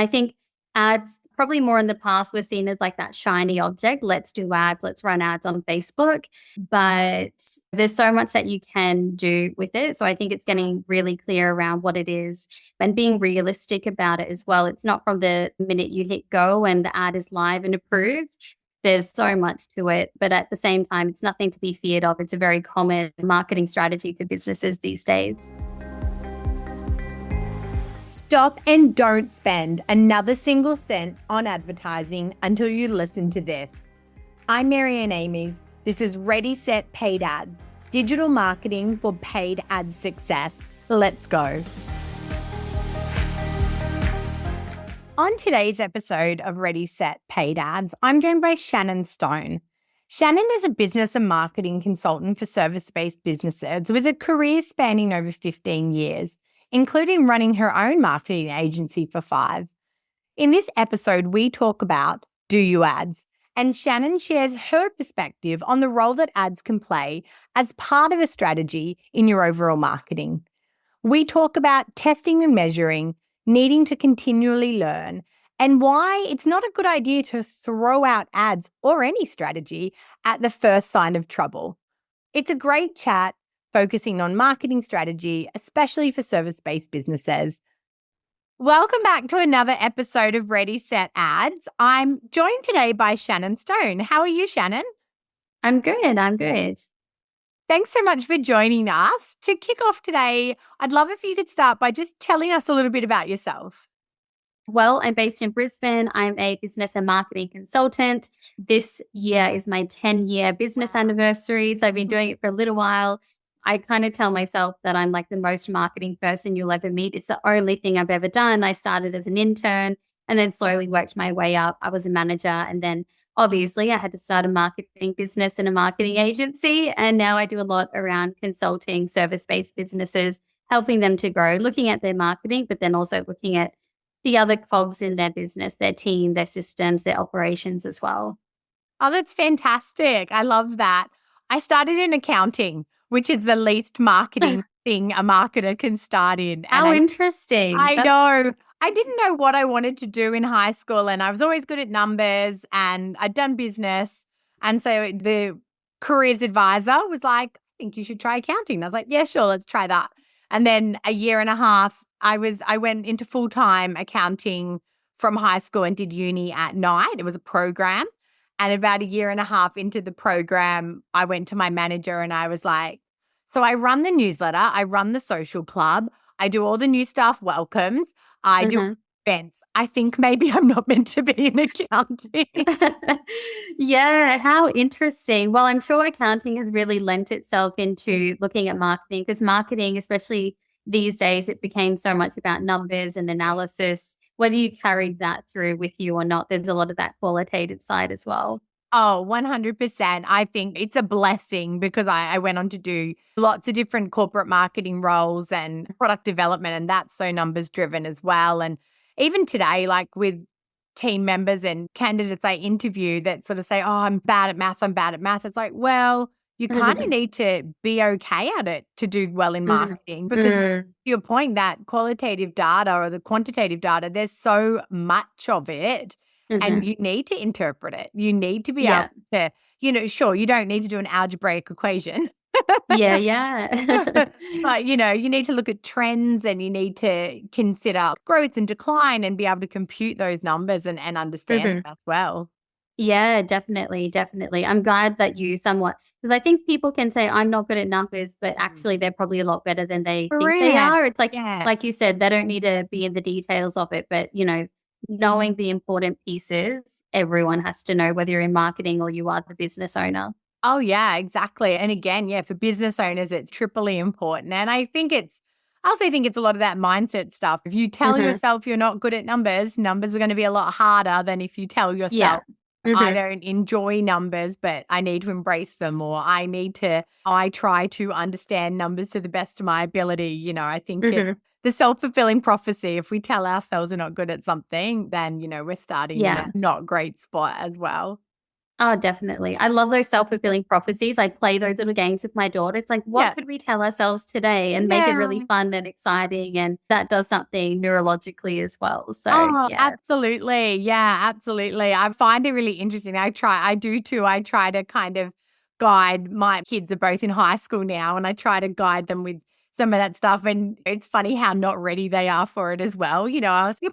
I think ads probably more in the past were seen as like that shiny object. Let's do ads, let's run ads on Facebook. But there's so much that you can do with it. So I think it's getting really clear around what it is and being realistic about it as well. It's not from the minute you hit go and the ad is live and approved. There's so much to it. But at the same time, it's nothing to be feared of. It's a very common marketing strategy for businesses these days. Stop and don't spend another single cent on advertising until you listen to this. I'm Marianne Amies. This is Ready, Set, Paid Ads, digital marketing for paid ad success. Let's go. On today's episode of Ready, Set, Paid Ads, I'm joined by Shannon Stone. Shannon is a business and marketing consultant for service-based businesses with a career spanning over 15 years. Including running her own marketing agency for 5. In this episode, we talk about Do You Ads? And Shannon shares her perspective on the role that ads can play as part of a strategy in your overall marketing. We talk about testing and measuring, needing to continually learn, and why it's not a good idea to throw out ads or any strategy at the first sign of trouble. It's a great chat, focusing on marketing strategy, especially for service-based businesses. Welcome back to another episode of Ready, Set, Ads. I'm joined today by Shannon Stone. How are you, Shannon? I'm good. Thanks so much for joining us. To kick off today, I'd love if you could start by just telling us a little bit about yourself. Well, I'm based in Brisbane. I'm a business and marketing consultant. This year is my 10-year business anniversary. So I've been doing it for a little while. I kind of tell myself that I'm like the most marketing person you'll ever meet. It's the only thing I've ever done. I started as an intern and then slowly worked my way up. I was a manager and then obviously I had to start a marketing business and a marketing agency. And now I do a lot around consulting service-based businesses, helping them to grow, looking at their marketing, but then also looking at the other cogs in their business, their team, their systems, their operations as well. Oh, that's fantastic. I love that. I started in accounting, which is the least marketing thing a marketer can start in. How interesting. I know. I didn't know what I wanted to do in high school, and I was always good at numbers and I'd done business. And so the careers advisor was like, I think you should try accounting. And I was like, yeah, sure, let's try that. And then a year and a half, I went into full-time accounting from high school and did uni at night. It was a program. And about a year and a half into the program, I went to my manager and I was like, so I run the newsletter, I run the social club, I do all the new staff welcomes, I do events. I think maybe I'm not meant to be in accounting. Yeah, how interesting. Well, I'm sure accounting has really lent itself into looking at marketing because marketing, especially these days, it became so much about numbers and analysis. Whether you carried that through with you or not, there's a lot of that qualitative side as well. Oh, 100%. I think it's a blessing because I went on to do lots of different corporate marketing roles and product development, and that's so numbers driven as well. And even today, like with team members and candidates I interview that sort of say, oh, I'm bad at math. It's like, well, you kind of need to be okay at it to do well in marketing because to your point, that qualitative data or the quantitative data, there's so much of it. And you need to interpret it. You need to be able to, sure, you don't need to do an algebraic equation. Yeah. But, you need to look at trends and you need to consider growth and decline and be able to compute those numbers and understand them as well. Yeah, definitely. I'm glad that you somewhat, because I think people can say, I'm not good at numbers, but actually they're probably a lot better than they think they are. It's like you said, they don't need to be in the details of it, but, knowing the important pieces, everyone has to know whether you're in marketing or you are the business owner. Oh, yeah, exactly. And again, for business owners, it's triply important. And I also think it's a lot of that mindset stuff. If you tell yourself you're not good at numbers are going to be a lot harder than if you tell yourself, I don't enjoy numbers, but I need to embrace them, or I try to understand numbers to the best of my ability. I think the self-fulfilling prophecy, if we tell ourselves we're not good at something, then, we're starting in a not great spot as well. Oh, definitely. I love those self-fulfilling prophecies. I play those little games with my daughter. It's like, what Yeah. could we tell ourselves today and make it really Yeah. fun and exciting? And that does something neurologically as well. So, Oh, yeah. absolutely. Yeah, absolutely. I find it really interesting. I do too. I try to kind of guide my kids are both in high school now, and I try to guide them with some of that stuff. And it's funny how not ready they are for it as well. Your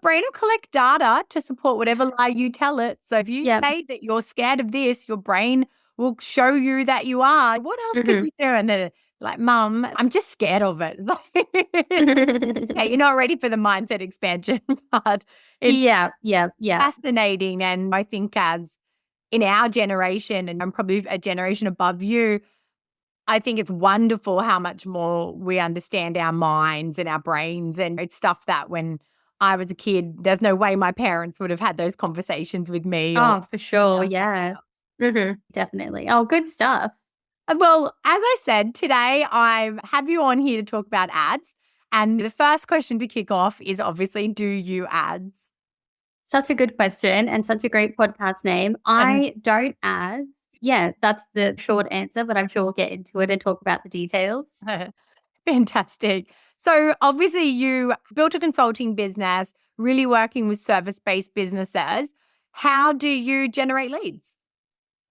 brain will collect data to support whatever lie you tell it. So if you Yeah. say that you're scared of this, your brain will show you that you are. What else could Mhm. we do? And they're like, Mum, I'm just scared of it. Okay, you're not ready for the mindset expansion, but it's Yeah. Yeah. Yeah. fascinating. And I think as in our generation, and I'm probably a generation above you, I think it's wonderful how much more we understand our minds and our brains. And it's stuff that when I was a kid, there's no way my parents would have had those conversations with me or Oh, for sure. else. Yeah. Definitely. Oh, good stuff. Well, as I said, today I have you on here to talk about ads. And the first question to kick off is obviously, do you ads? Such a good question and such a great podcast name. I don't ads. Yeah, that's the short answer, but I'm sure we'll get into it and talk about the details. Fantastic. So obviously you built a consulting business, really working with service-based businesses. How do you generate leads?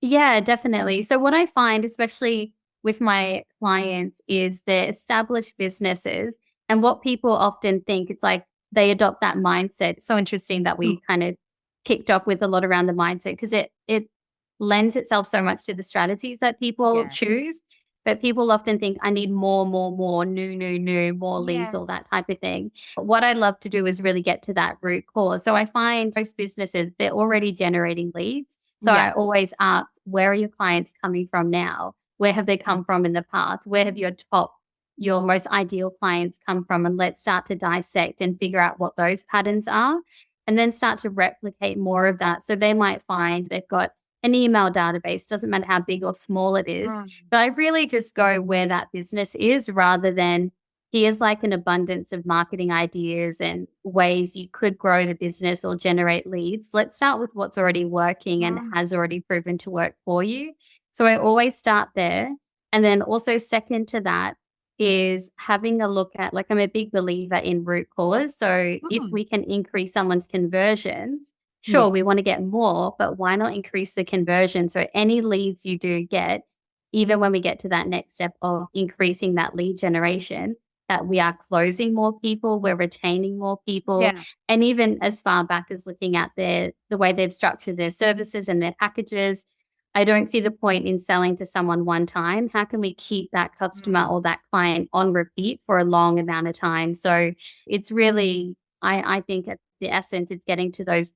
Yeah, definitely. So what I find, especially with my clients, is they're established businesses. And what people often think, it's like they adopt that mindset. It's so interesting that Mm. we kind of kicked off with a lot around the mindset because it lends itself so much to the strategies that people Yeah. choose. But people often think, I need more, more, more, new, more leads, Yeah. all that type of thing. But what I love to do is really get to that root cause. So I find most businesses, they're already generating leads. So Yeah. I always ask, where are your clients coming from now? Where have they come from in the past? Where have your most ideal clients come from? And let's start to dissect and figure out what those patterns are and then start to replicate more of that. So they might find they've got an email database, doesn't matter how big or small it is. Mm. But I really just go where that business is rather than here's like an abundance of marketing ideas and ways you could grow the business or generate leads. Let's start with what's already working and Mm. has already proven to work for you. So I always start there. And then also, second to that, is having a look at, like, I'm a big believer in root cause. So if Mm. we can increase someone's conversions, Yeah. sure, we want to get more, but why not increase the conversion? So any leads you do get, even when we get to that next step of increasing that lead generation, that we are closing more people, we're retaining more people, Yeah. and even as far back as looking at the way they've structured their services and their packages. I don't see the point in selling to someone one time. How can we keep that customer Mm. or that client on repeat for a long amount of time? So it's really, I think at the essence, it's getting to those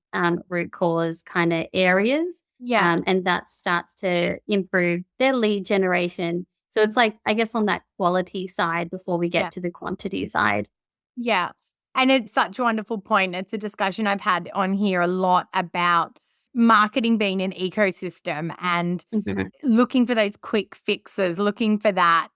root cause kind of areas. Yeah. And that starts to improve their lead generation. So it's like, I guess, on that quality side before we Yeah. get to the quantity side. Yeah. And it's such a wonderful point. It's a discussion I've had on here a lot about marketing being an ecosystem and Mhm. looking for those quick fixes, looking for that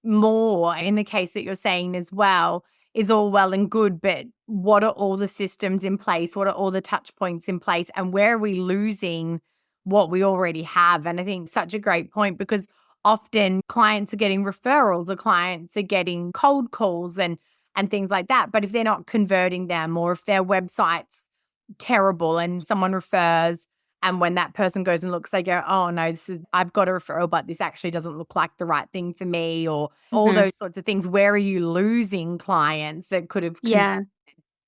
more in the case that you're saying as well is all well and good, but what are all the systems in place? What are all the touch points in place? And where are we losing what we already have? And I think such a great point because often clients are getting referrals or clients are getting cold calls and things like that. But if they're not converting them or if their website's terrible and someone refers and when that person goes and looks, they go, oh no, I've got a referral, but this actually doesn't look like the right thing for me, or all Mhm. those sorts of things. Where are you losing clients that could have Yeah.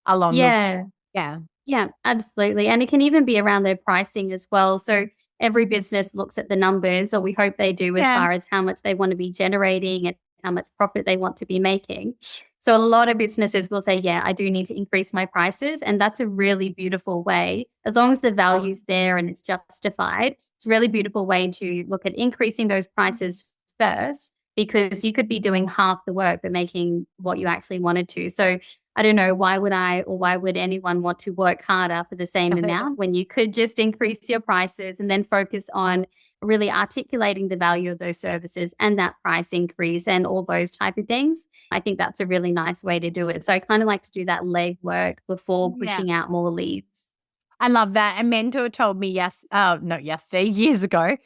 along the way? Yeah. Yeah. Yeah, absolutely. And it can even be around their pricing as well. So every business looks at the numbers, or we hope they do, as Yeah. far as how much they want to be generating and how much profit they want to be making. So a lot of businesses will say, yeah, I do need to increase my prices. And that's a really beautiful way, as long as the value's there and it's justified. It's a really beautiful way to look at increasing those prices first, because you could be doing half the work but making what you actually wanted to. So I don't know, why would I or why would anyone want to work harder for the same amount when you could just increase your prices and then focus on really articulating the value of those services and that price increase and all those type of things? I think that's a really nice way to do it. So I kind of like to do that leg work before Yeah. pushing out more leads. I love that. A mentor told me not yesterday, years ago,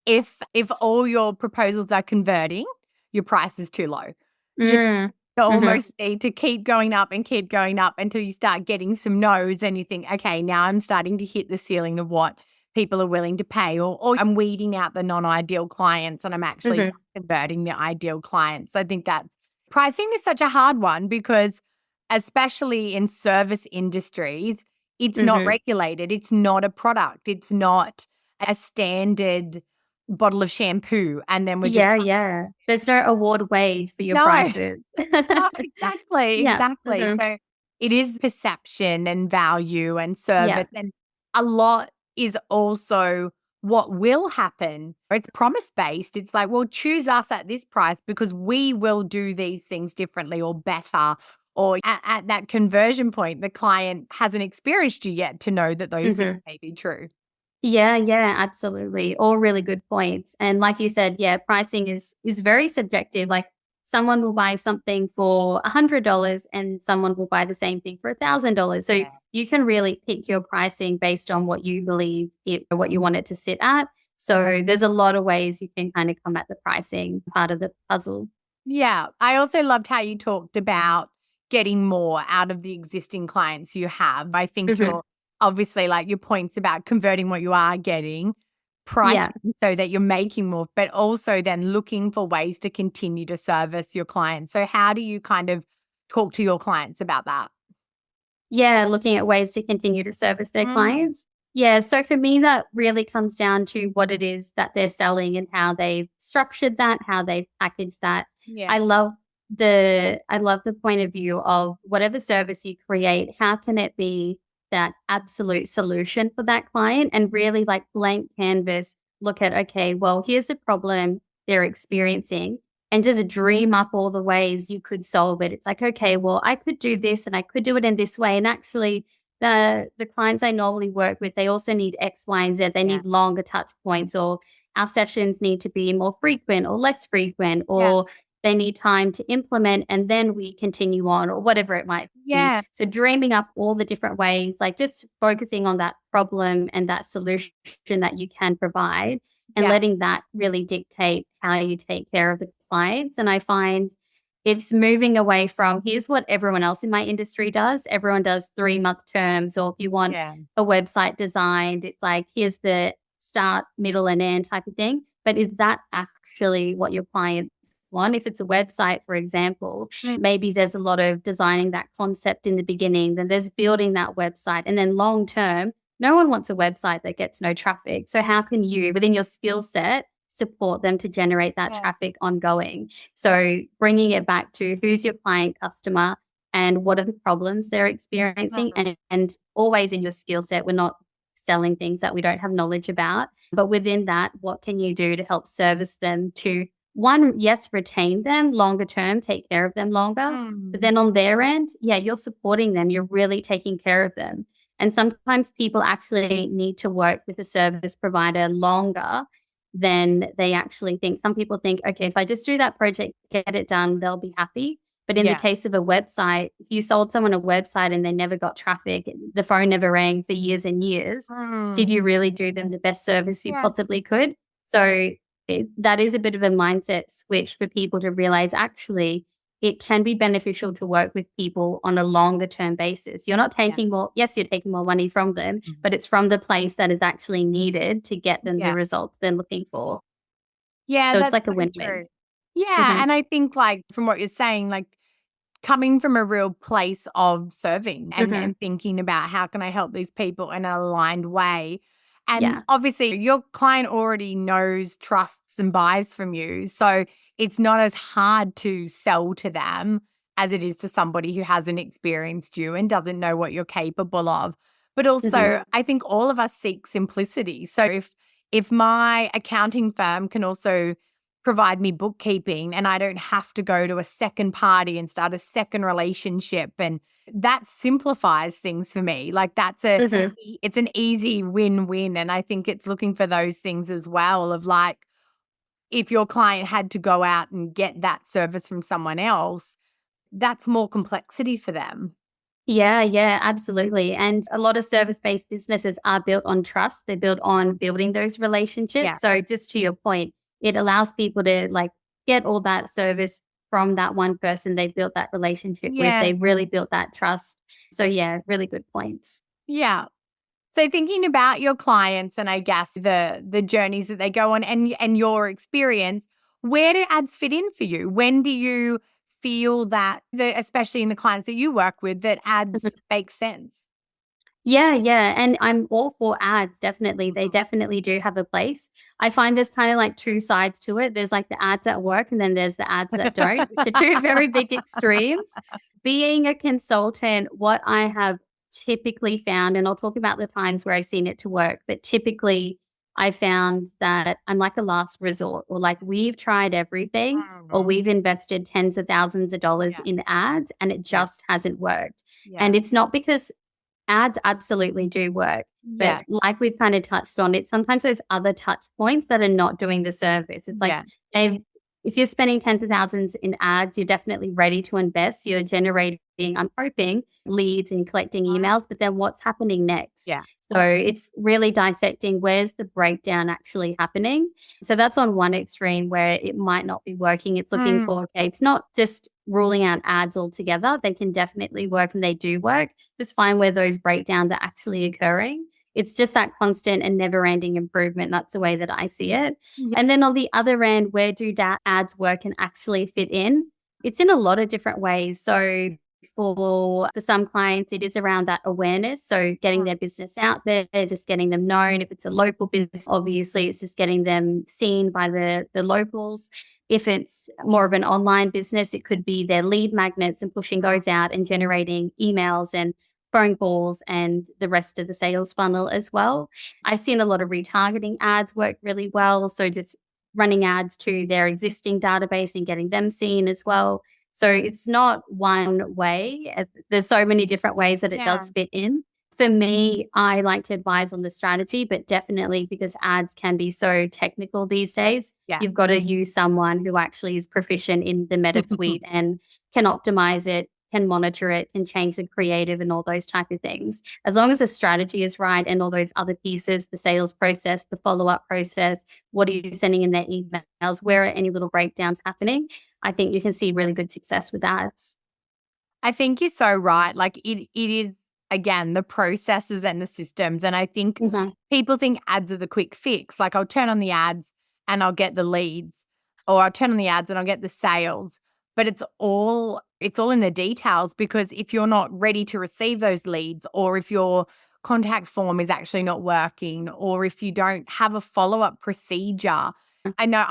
if all your proposals are converting, your price is too low. You Mm. Hmm. almost need to keep going up and keep going up until you start getting some no's and you think, okay, now I'm starting to hit the ceiling of what people are willing to pay, or I'm weeding out the non-ideal clients and I'm actually Hmm. converting the ideal clients. I think that pricing is such a hard one because especially in service industries, it's not Hmm. regulated. It's not a product. It's not a standard bottle of shampoo. And then we're just, Yeah, yeah. There's no award way for your no, prices. no, exactly, Yeah. exactly. Hmm. So it is perception and value and Yeah. service. And a lot is also what will happen. It's promise based. It's like, well, choose us at this price because we will do these things differently or better. Or at that conversion point, the client hasn't experienced you yet to know that those things Hmm. may be true. Yeah, yeah, absolutely. All really good points. And like you said, yeah, pricing is very subjective. Like someone will buy something for $100 and someone will buy the same thing for $1,000. So Yeah. you can really pick your pricing based on what you believe what you want it to sit at. So there's a lot of ways you can kind of come at the pricing part of the puzzle. Yeah. I also loved how you talked about getting more out of the existing clients you have. I think Hmm. you're obviously like your points about converting what you are getting, Yeah. pricing so that you're making more, but also then looking for ways to continue to service your clients. So, how do you kind of talk to your clients about that? Yeah, looking at ways to continue to service their Mm. clients. Yeah, so for me, that really comes down to what it is that they're selling and how they've structured that, how they've packaged that. Yeah. I love I love the point of view of whatever service you create, how can it be that absolute solution for that client and really like blank canvas, look at, okay, well, here's the problem they're experiencing and just dream up all the ways you could solve it. It's like, okay, well, I could do this and I could do it in this way. And actually, the clients I normally work with, they also need X, Y, and Z. They Yeah. need longer touch points, or our sessions need to be more frequent or less frequent, Yeah. or they need time to implement and then we continue on, or whatever it might be. Yeah. So dreaming up all the different ways, like just focusing on that problem and that solution that you can provide and Yeah. letting that really dictate how you take care of the clients. And I find it's moving away from here's what everyone else in my industry does. Everyone does 3 month terms, or if you want Yeah. a website designed, it's like here's the start, middle, and end type of thing. But is that actually what your clients want? If it's a website, for example, Mm. maybe there's a lot of designing that concept in the beginning, then there's building that website, and then long term, no one wants a website that gets no traffic. So how can you, within your skill set, support them to generate that Yeah. traffic ongoing? So bringing it back to who's your client customer and what are the problems they're experiencing, Mhm. and always in your skill set, we're not selling things that we don't have knowledge about. But within that, what can you do to help service them to one, yes, retain them longer term, take care of them longer. But Mm. then on their end, yeah, you're supporting them. You're really taking care of them. And sometimes people actually need to work with a service provider longer than they actually think. Some people think, okay, if I just do that project, get it done, they'll be happy. But in the Yeah. case of a website, if you sold someone a website and they never got traffic, the phone never rang for years and years, did Mm. you really do them the best service you Yeah. possibly could? So that is a bit of a mindset switch for people to realize actually it can be beneficial to work with people on a longer term basis. You're not Yeah. taking more, yes, you're taking more money from them, Mhm. but it's from the place that is actually needed to get them the Yeah. results they're looking for. Yeah, So it's that's like a so win win. true. Yeah, Hmm. and I think, like, from what you're saying, like, coming from a real place of serving Hmm. and thinking about how can I help these people in an aligned way. And Yeah. obviously, your client already knows, trusts, and buys from you. So it's not as hard to sell to them as it is to somebody who hasn't experienced you and doesn't know what you're capable of. But Hmm. also, I think all of us seek simplicity. So if my accounting firm can also provide me bookkeeping and I don't have to go to a second party and start a second relationship, and that simplifies things for me. Like Hmm. it's an easy win-win, and I think it's looking for those things as well of like if your client had to go out and get that service from someone else, that's more complexity for them. Yeah, yeah, absolutely. And a lot of service-based businesses are built on trust. They're built on building those Yeah. relationships. So just to your point, it allows people to like get all that service from that one person they built that relationship with. Yeah. They really built that trust. So yeah, really good points. Yeah. So thinking about your clients and I guess the journeys that they go on and your experience, where do ads fit in for you? When do you feel that especially in the clients that you work with that ads make sense? Yeah, yeah. And I'm all for ads, definitely. They definitely do have a place. I find there's kind of like two sides to it. There's like the ads that work, and then there's the ads that don't, which are two very big extremes. Being a consultant, what I have typically found, and I'll talk about the times where I've seen it to work, but typically I found that I'm like a last resort, or like we've tried everything, or Mhm. we've invested tens of thousands of dollars Yeah. in ads, and it Yeah. just hasn't worked. Yeah. And it's not because ads absolutely do work. But Yeah. like we've kind of touched on, it sometimes there's other touch points that are not doing the service. It's like Yeah. they've if you're spending tens of thousands in ads, you're definitely ready to invest. You're generating, I'm hoping, leads and collecting emails, but then what's happening next? Yeah. So it's really dissecting where's the breakdown actually happening. So that's on one extreme where it might not be working. It's looking Mm. for, okay, it's not just ruling out ads altogether. They can definitely work and they do work. Just find where those breakdowns are actually occurring. It's just that constant and never ending improvement. That's the way that I see it. Yeah. And then on the other end, where do that ads work and actually fit in? It's in a lot of different ways. So for some clients, it is around that awareness. So getting their business out there, just getting them known. If it's a local business, obviously it's just getting them seen by the locals. If it's more of an online business, it could be their lead magnets and pushing those out and generating emails and phone calls and the rest of the sales funnel as well. I've seen a lot of retargeting ads work really well. So just running ads to their existing database and getting them seen as well. So it's not one way. There's so many different ways that it Yeah. does fit in. For me, I like to advise on the strategy, but definitely because ads can be so technical these days, Yeah. you've got to use someone who actually is proficient in the Meta suite and can optimize it, can monitor it, can change the creative and all those type of things. As long as the strategy is right and all those other pieces, the sales process, the follow-up process, what are you sending in their emails, where are any little breakdowns happening, I think you can see really good success with ads. I think you're so right. Like it is again the processes and the systems. And I think Mhm. people think ads are the quick fix. Like I'll turn on the ads and I'll get the leads, or I'll turn on the ads and I'll get the sales. But it's all in the details because if you're not ready to receive those leads, or if your contact form is actually not working, or if you don't have a follow-up procedure. I know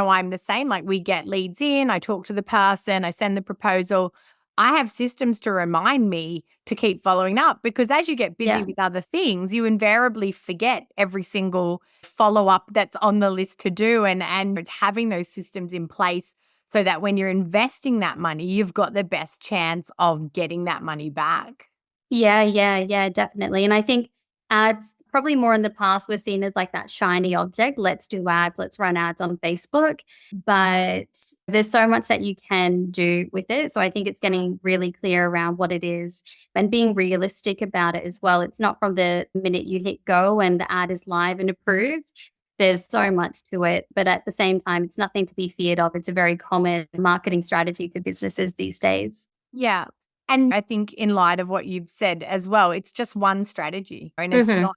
I'm the same. Like we get leads in, I talk to the person, I send the proposal. I have systems to remind me to keep following up because as you get busy Yeah. with other things, you invariably forget every single follow up that's on the list to do. And it's having those systems in place so that when you're investing that money, you've got the best chance of getting that money back. Yeah, yeah, yeah, definitely. And I think ads probably more in the past were seen as like that shiny object. Let's do ads, let's run ads on Facebook. But there's so much that you can do with it. So I think it's getting really clear around what it is and being realistic about it as well. It's not from the minute you hit go and the ad is live and approved. There's so much to it. But at the same time, it's nothing to be feared of. It's a very common marketing strategy for businesses these days. Yeah. And I think in light of what you've said as well, it's just one strategy and Mhm.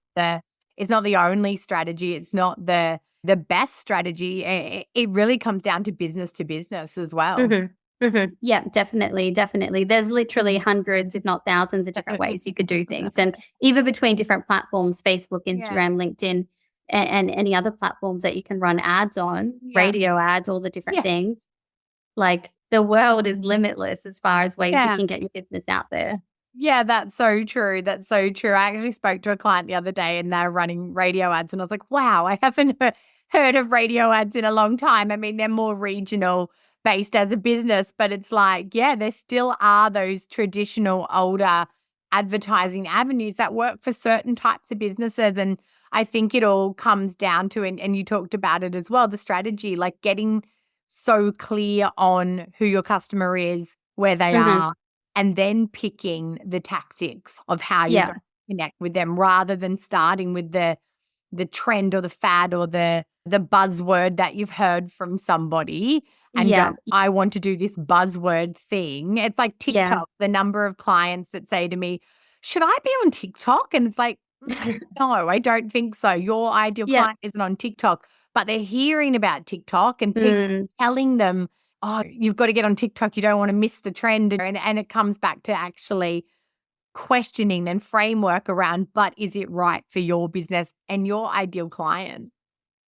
it's not the only strategy. It's not the best strategy. It really comes down to business as well. Mhm. Mhm. Yeah, definitely, definitely. There's literally hundreds, if not thousands of different ways you could do things. And even between different platforms, Facebook, Yeah. Instagram, LinkedIn, and any other platforms that you can run ads on, Yeah. radio ads, all the different Yeah. things. Like the world is limitless as far as ways you Yeah. can get your business out there. Yeah, that's so true. That's so true. I actually spoke to a client the other day and they're running radio ads, and I was like, wow, I haven't heard of radio ads in a long time. I mean, they're more regional based as a business, but it's like, yeah, there still are those traditional older advertising avenues that work for certain types of businesses. And I think it all comes down to, and you talked about it as well, the strategy, like getting so clear on who your customer is, where they Mhm. are, and then picking the tactics of how you're Yeah. going to connect with them rather than starting with the trend or the fad or the buzzword that you've heard from somebody and go, Yeah. I want to do this buzzword thing. It's like Yeah. TikTok, the number of clients that say to me, should I be on TikTok? And it's like, no, I don't think so. Your ideal Yeah. client isn't on TikTok, but they're hearing about TikTok and people Mm. telling them, oh, you've got to get on TikTok. You don't want to miss the trend. And it comes back to actually questioning and framework around, but is it right for your business and your ideal client?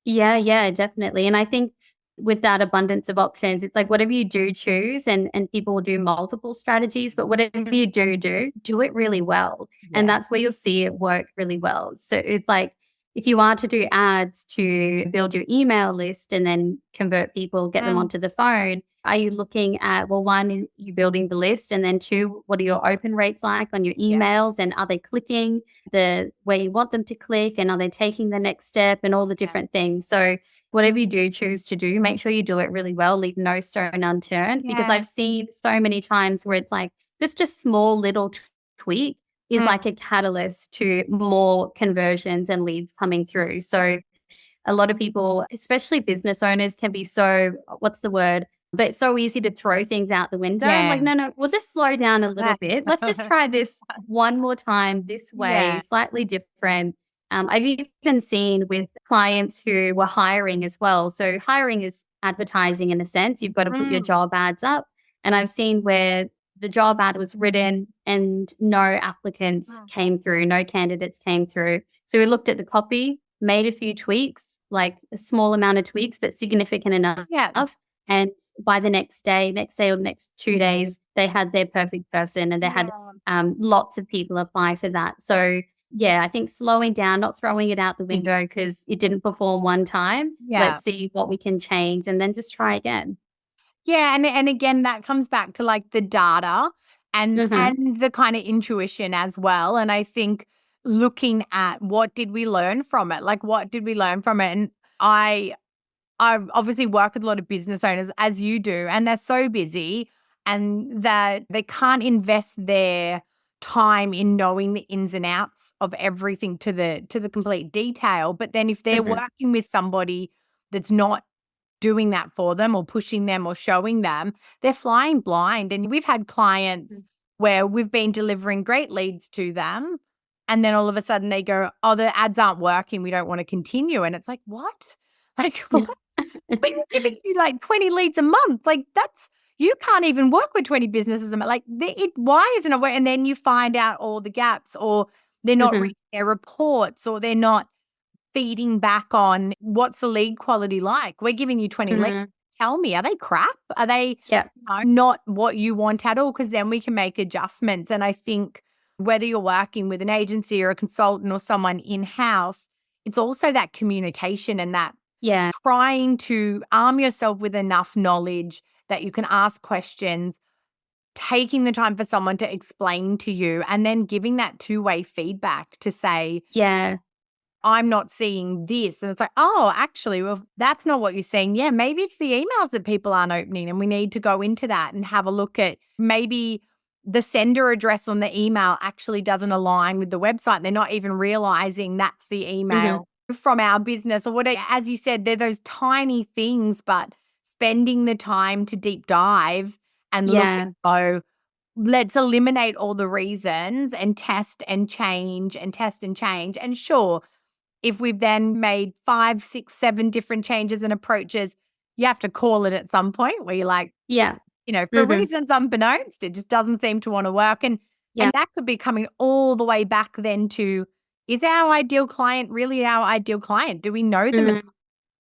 Yeah, yeah, definitely. And I think with that abundance of options, it's like whatever you do choose, and people will do multiple strategies, but whatever you do it really well. And Yeah. that's where you'll see it work really well. So it's like if you are to do ads to build your email list and then convert people, get them onto the phone, are you looking at, well, one, you building the list, and then two, what are your open rates like on your emails, and are they clicking the where you want them to click, and are they taking the next step, and all the different things. So whatever you do choose to do, make sure you do it really well, leave no stone unturned, because Yeah. I've seen so many times where it's like just a small little tweak is like a catalyst to more conversions and leads coming through. So a lot of people, especially business owners, can be so, what's the word? But it's so easy to throw things out the window. I'm Yeah. like, no, we'll just slow down a little bit. Let's just try this one more time, this way, Yeah. slightly different. I've even seen with clients who were hiring as well. So hiring is advertising in a sense. You've got to put your job ads up. And I've seen where the job ad was written and no applicants came through, no candidates came through. So we looked at the copy, made a few tweaks, like a small amount of tweaks, but significant enough. Yeah. And by the next day or the next 2 days, they had their perfect person, and they had lots of people apply for that. So yeah, I think slowing down, not throwing it out the window because it didn't perform one time. Yeah. Let's see what we can change and then just try again. Yeah, and again, that comes back to like the data and Mm-hmm. the kind of intuition as well. And I think looking at what did we learn from it? Like, what did we learn from it? And I obviously work with a lot of business owners, as you do, and they're so busy and that they can't invest their time in knowing the ins and outs of everything to the complete detail. But then if they're Mm-hmm. working with somebody that's not doing that for them or pushing them or showing them, they're flying blind. And we've had clients where we've been delivering great leads to them. And then all of a sudden they go, oh, the ads aren't working. We don't want to continue. And it's like, what? Like, what? But you're giving you like 20 leads a month. Like you can't even work with 20 businesses a month. Like why isn't it working? And then you find out all the gaps, or they're not Mm-hmm. reading their reports, or they're not feeding back on what's the lead quality like. We're giving you 20 leads. Mm-hmm. Tell me, are they crap? Are they Yeah. not what you want at all? Because then we can make adjustments. And I think whether you're working with an agency or a consultant or someone in-house, it's also that communication and that Yeah. trying to arm yourself with enough knowledge that you can ask questions, taking the time for someone to explain to you, and then giving that two-way feedback to say, Yeah. I'm not seeing this. And it's like, oh, actually, well, that's not what you're seeing. Yeah, maybe it's the emails that people aren't opening, and we need to go into that and have a look at maybe the sender address on the email actually doesn't align with the website. They're not even realizing that's the Mm-hmm. email from our business or whatever. As you said, they're those tiny things, but spending the time to deep dive and look Yeah. and go, let's eliminate all the reasons and test and change and test and change. And sure, if we've then made 5, 6, 7 different changes and approaches, you have to call it at some point where you're like, Yeah. for Mm-hmm. reasons unbeknownst, it just doesn't seem to want to work. And Yeah. that could be coming all the way back then to, is our ideal client really our ideal client? Do we know them? Mm-hmm.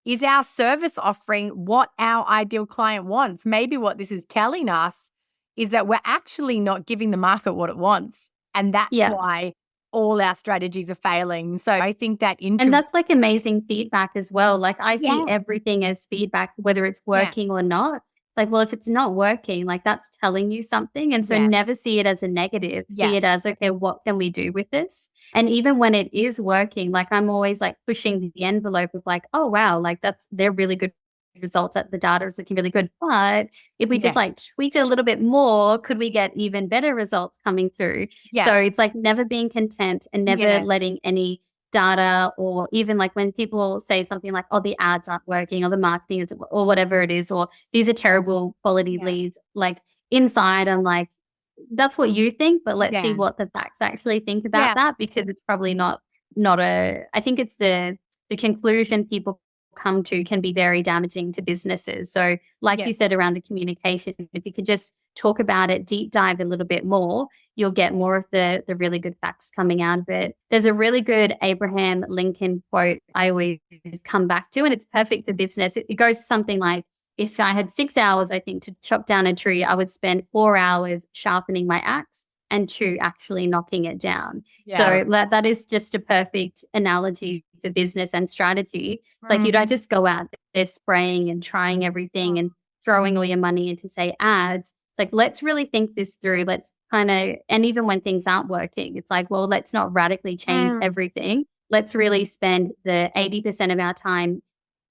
Is our service offering what our ideal client wants? Maybe what this is telling us is that we're actually not giving the market what it wants. And that's Yeah. why all our strategies are failing. So I think that And that's like amazing feedback as well. Like I see Yeah. everything as feedback, whether it's working or not. It's like, well, if it's not working, like that's telling you something. And so Yeah. never see it as a negative. Yeah. See it as, okay, what can we do with this? And even when it is working, like I'm always like pushing the envelope of like, oh wow, like they're really good results that the data is looking really good. But if we just Yeah. like tweak it a little bit more, could we get even better results coming through? Yeah. So it's like never being content and never Yeah. letting any data, or even like when people say something like, oh, the ads aren't working or the marketing is, or whatever it is, or these are terrible quality leads, like inside I'm like, that's what you think, but let's see Yeah. what the facts actually think about Yeah. that, because it's probably not I think it's the conclusion people come to can be very damaging to businesses. So like Yeah. you said around the communication, if you could just talk about it, deep dive a little bit more, you'll get more of the really good facts coming out of it. There's a really good Abraham Lincoln quote I always come back to, and it's perfect for business. It goes something like, if I had 6 hours, I think, to chop down a tree, I would spend 4 hours sharpening my axe and 2 actually knocking it down. Yeah. So that is just a perfect analogy for business and strategy. It's like you don't Mm. just go out there spraying and trying everything and throwing all your money into, say, ads. It's like, let's really think this through. Let's kind of, and even when things aren't working, it's like, well, let's not radically change everything. Let's really spend the 80% of our time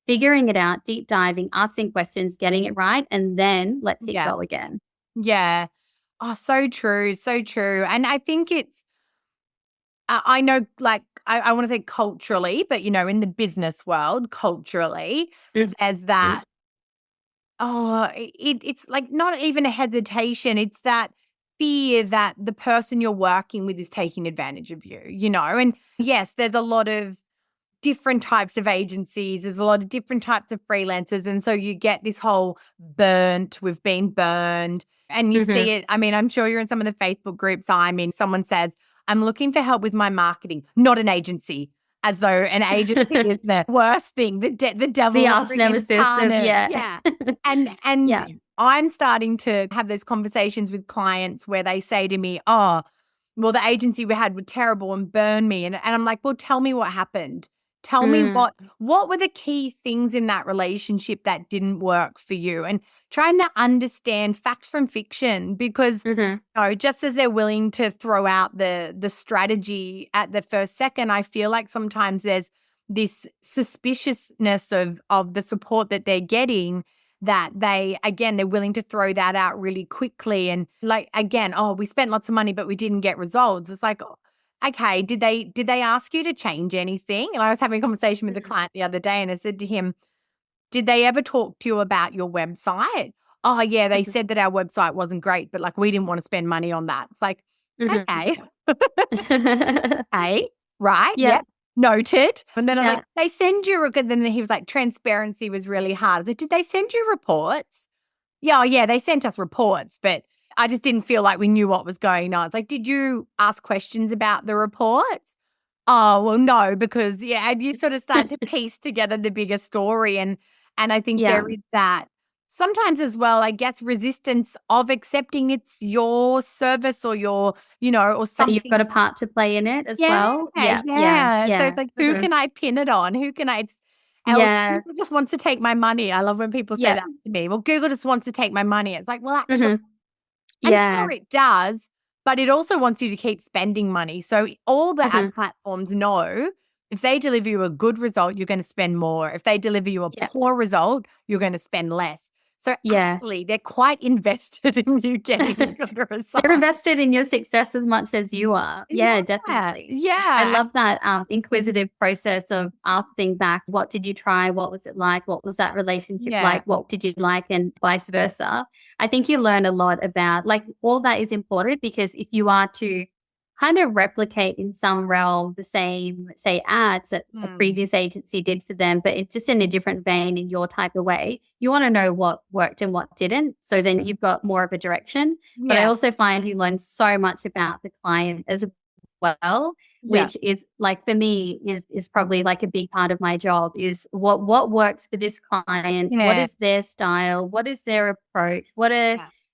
figuring it out, deep diving, asking questions, getting it right, and then let's it Yeah. go again. Yeah. Oh, so true. So true. And I think it's, I know, like, I want to say culturally, but, in the business world, culturally, there's that, it's like not even a hesitation. It's that fear that the person you're working with is taking advantage of you. And yes, there's a lot of different types of agencies. There's a lot of different types of freelancers. And so you get this whole we've been burned. And you see it. I mean, I'm sure you're in some of the Facebook groups I'm in. Someone says, I'm looking for help with my marketing, not an agency. As though an agency is the worst thing, the devil, The arch nemesis of, yeah. And yeah. I'm starting to have those conversations with clients where they say to me, oh, well, the agency we had were terrible and burned me. And I'm like, well, tell me what happened. Tell me what were the key things in that relationship that didn't work for you, and trying to understand fact from fiction, because just as they're willing to throw out the strategy at the first second, I feel like sometimes there's this suspiciousness of the support that they're getting, that they're willing to throw that out really quickly. And like, again, oh, we spent lots of money, but we didn't get results. It's like, okay, did they ask you to change anything? And I was having a conversation with a client the other day, and I said to him, did they ever talk to you about your website? Oh, yeah, they said that our website wasn't great, but like we didn't want to spend money on that. It's like, okay. Hey, right. Yeah. Yep. Noted. And then I'm like, they send you, and then he was like, transparency was really hard. I said, did they send you reports? Yeah, yeah, they sent us reports, but I just didn't feel like we knew what was going on. It's like, did you ask questions about the reports? Oh, well, no, because and you sort of start to piece together the bigger story. And I think there is that sometimes as well, I guess, resistance of accepting it's your service or your, or something. But you've got a part to play in it as well. Yeah. So it's like, who can I pin it on? Who can I? Google just wants to take my money. I love when people say that to me. Well, Google just wants to take my money. It's like, well, actually, and sure it does, but it also wants you to keep spending money. So all the ad platforms know if they deliver you a good result, you're going to spend more. If they deliver you a poor result, you're going to spend less. So actually, they're quite invested in you getting a good result. They're invested in your success as much as you are. Yeah, definitely. Yeah. I love that inquisitive process of asking back, what did you try? What was it like? What was that relationship like? What did you like? And vice versa. I think you learn a lot about, like, all that is important, because if you are to kind of replicate in some realm the same, say, ads that a previous agency did for them, but it's just in a different vein in your type of way, you want to know what worked and what didn't. So then you've got more of a direction. But I also find you learn so much about the client as well, which is, like, for me, is probably like a big part of my job, is what works for this client, what is their style, what is their approach,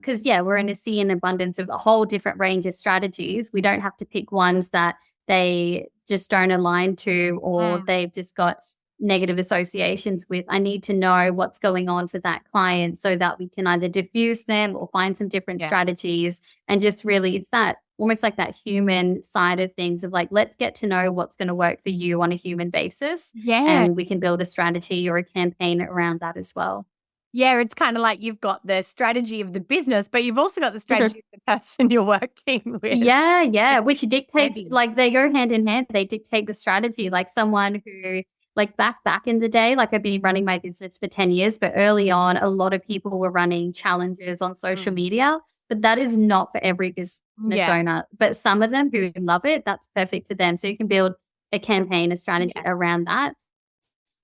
because we're in a sea and abundance of a whole different range of strategies. We don't have to pick ones that they just don't align to, or they've just got negative associations with. I need to know what's going on for that client so that we can either diffuse them or find some different Yeah. strategies. And just really, it's that almost like that human side of things of like, let's get to know what's going to work for you on a human basis. Yeah. And we can build a strategy or a campaign around that as well. Yeah, it's kind of like you've got the strategy of the business, but you've also got the strategy of the person you're working with. Yeah, which dictates, Maybe. like, they go hand in hand. They dictate the strategy. Like someone who, like back in the day, like I've been running my business for 10 years, but early on, a lot of people were running challenges on social media, but that is not for every business Yeah. owner. But some of them who love it, that's perfect for them. So you can build a campaign, a strategy around that.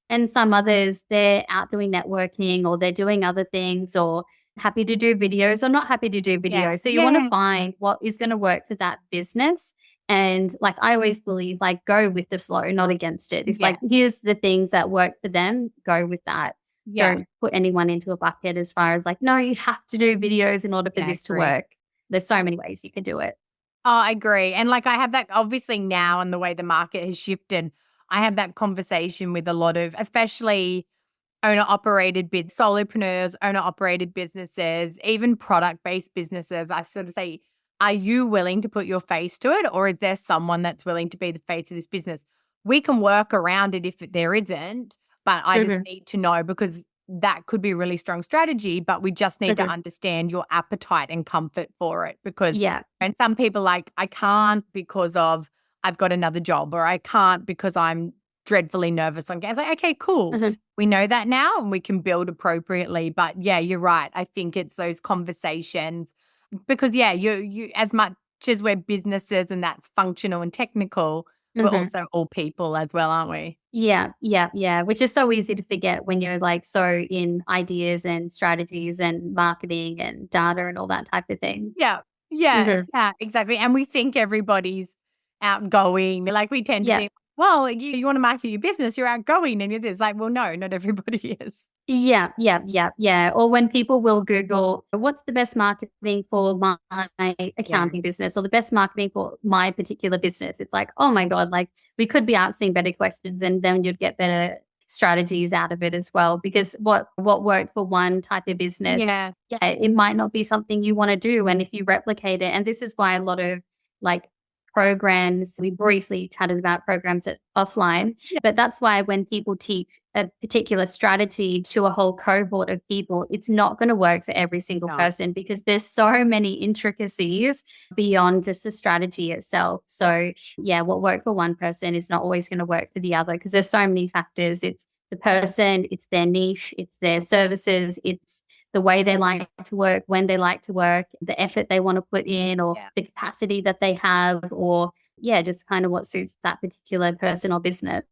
And some others, they're out doing networking or they're doing other things or happy to do videos or not happy to do videos. So you want to find what is going to work for that business. And like I always believe, like go with the flow, not against it. It's like, here's the things that work for them, go with that. Don't put anyone into a bucket as far as like, no, you have to do videos in order for this to work. There's so many ways you can do it. Oh, I agree. And like I have that obviously now and the way the market has shifted, I have that conversation with a lot of, especially owner-operated solopreneurs, owner-operated businesses, even product-based businesses. I sort of say, are you willing to put your face to it, or is there someone that's willing to be the face of this business? We can work around it if there isn't, but I just need to know, because that could be a really strong strategy, but we just need to understand your appetite and comfort for it. Because and some people like, I can't because of I've got another job, or I can't because I'm dreadfully nervous on games. Like, okay, cool. We know that now and we can build appropriately. But yeah, you're right. I think it's those conversations, because you as much as we're businesses and that's functional and technical, we're also all people as well, aren't we? Yeah. Which is so easy to forget when you're like so in ideas and strategies and marketing and data and all that type of thing. Yeah, exactly. And we think everybody's outgoing. Like we tend to think, well, you want to market your business, you're outgoing, and it's like, well, no, not everybody is. Yeah. Or when people will Google, what's the best marketing for my accounting business or the best marketing for my particular business? It's like, oh my God, like we could be asking better questions and then you'd get better strategies out of it as well. Because what worked for one type of business, it might not be something you want to do. And if you replicate it, and this is why a lot of like programs, we briefly chatted about programs at offline, but that's why when people teach a particular strategy to a whole cohort of people, it's not going to work for every single person, because there's so many intricacies beyond just the strategy itself. So what worked for one person is not always going to work for the other, because there's so many factors. It's the person, it's their niche, it's their services, it's the way they like to work, when they like to work, the effort they want to put in, or the capacity that they have, or just kind of what suits that particular person or business.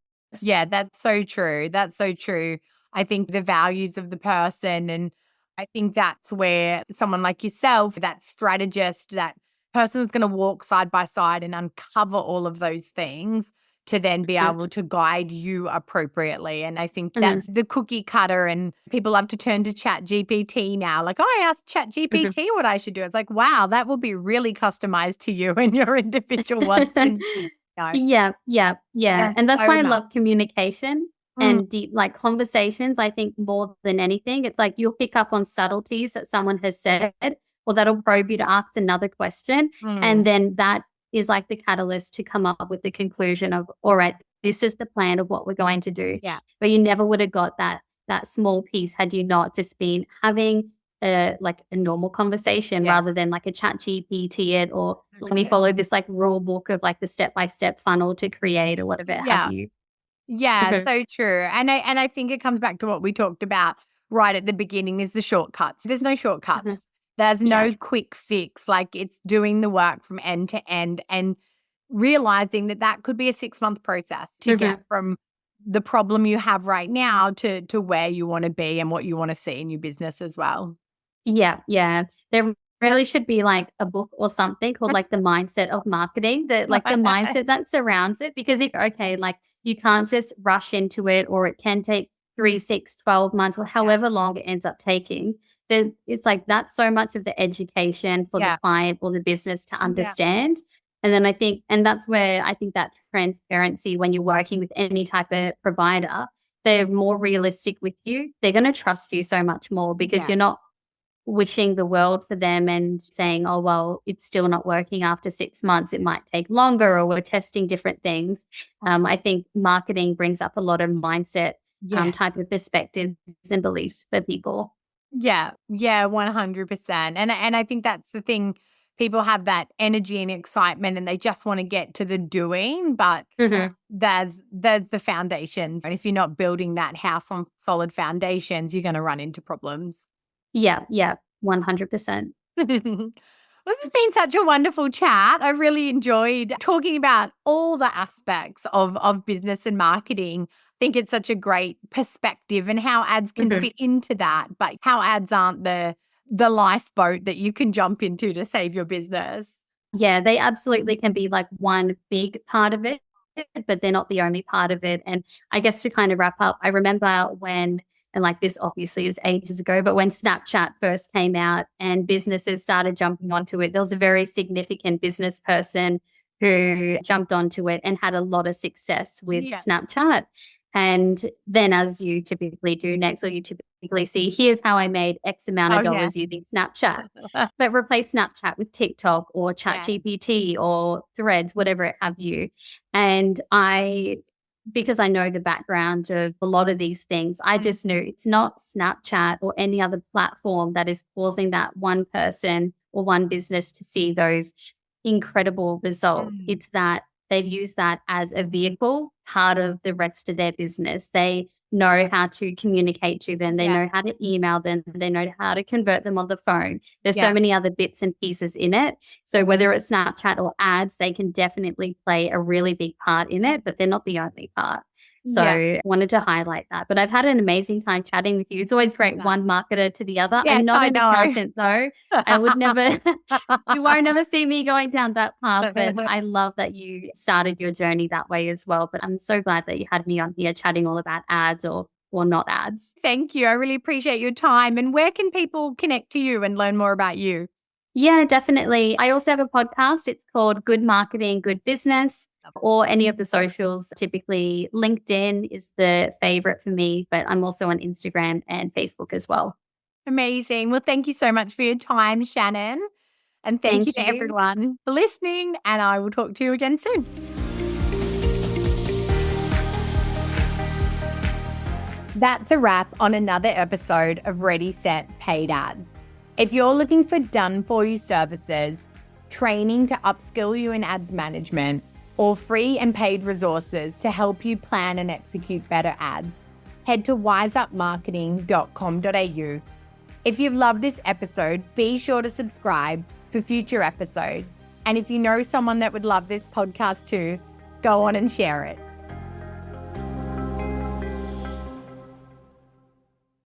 Yeah, that's so true. That's so true. I think the values of the person, and I think that's where someone like yourself, that strategist, that person that's going to walk side by side and uncover all of those things to then be able to guide you appropriately. And I think that's the cookie cutter, and people love to turn to Chat GPT now. Like, oh, I asked Chat GPT what I should do. It's like, wow, that will be really customized to you and your individual wants and Yeah. And that's why I love communication and deep like conversations. I think more than anything, it's like you'll pick up on subtleties that someone has said, or that'll probe you to ask another question. And then that is like the catalyst to come up with the conclusion of, all right, this is the plan of what we're going to do. But you never would have got that small piece had you not just been having like a normal conversation rather than like a Chat GPT it, or let me follow this like rule book of like the step-by-step funnel to create or whatever have you. Yeah, so true. And I think it comes back to what we talked about right at the beginning, is the shortcuts. There's no shortcuts. There's no quick fix. Like, it's doing the work from end to end and realizing that could be a 6-month process to get from the problem you have right now to where you want to be and what you want to see in your business as well. Yeah. There really should be like a book or something called like the mindset of marketing, that like the mindset that surrounds it. Because like you can't just rush into it, or it can take 3, 6, 12 months or however long it ends up taking. Then it's like that's so much of the education for the client or the business to understand. And then I think, and that's where I think that transparency when you're working with any type of provider they're more realistic with you, they're going to trust you so much more because you're not wishing the world for them and saying, oh, well, it's still not working after 6 months. It might take longer, or we're testing different things. I think marketing brings up a lot of mindset type of perspectives and beliefs for people. Yeah, 100%. And I think that's the thing. People have that energy and excitement and they just want to get to the doing, but there's the foundations. And if you're not building that house on solid foundations, you're going to run into problems. Yeah, 100%. Well, this has been such a wonderful chat. I really enjoyed talking about all the aspects of business and marketing. I think it's such a great perspective and how ads can fit into that, but how ads aren't the lifeboat that you can jump into to save your business. Yeah, they absolutely can be like one big part of it, but they're not the only part of it. And I guess to kind of wrap up, I remember when, and like this obviously is ages ago, but when Snapchat first came out and businesses started jumping onto it, there was a very significant business person who jumped onto it and had a lot of success with Snapchat. And then, as you typically do next, or you typically see, here's how I made X amount of dollars using Snapchat. But replace Snapchat with TikTok or ChatGPT or Threads, whatever it have you. And because I know the background of a lot of these things, I just knew it's not Snapchat or any other platform that is causing that one person or one business to see those incredible results. It's that they've used that as a vehicle, part of the rest of their business. They know how to communicate to them. They know how to email them. They know how to convert them on the phone. There's so many other bits and pieces in it. So whether it's Snapchat or ads, they can definitely play a really big part in it, but they're not the only part. So I wanted to highlight that. But I've had an amazing time chatting with you. It's always great, one marketer to the other. I'm not an accountant, though. I would never, you won't ever see me going down that path. But I love that you started your journey that way as well. But I'm so glad that you had me on here chatting all about ads or not ads. Thank you. I really appreciate your time. And where can people connect to you and learn more about you? Yeah, definitely. I also have a podcast. It's called Good Marketing, Good Business, or any of the socials. Typically, LinkedIn is the favorite for me, but I'm also on Instagram and Facebook as well. Amazing. Well, thank you so much for your time, Shannon. And thank you to everyone for listening. And I will talk to you again soon. That's a wrap on another episode of Ready, Set, Paid Ads. If you're looking for done-for-you services, training to upskill you in ads management, or free and paid resources to help you plan and execute better ads, head to wiseupmarketing.com.au. If you've loved this episode, be sure to subscribe for future episodes. And if you know someone that would love this podcast too, go on and share it.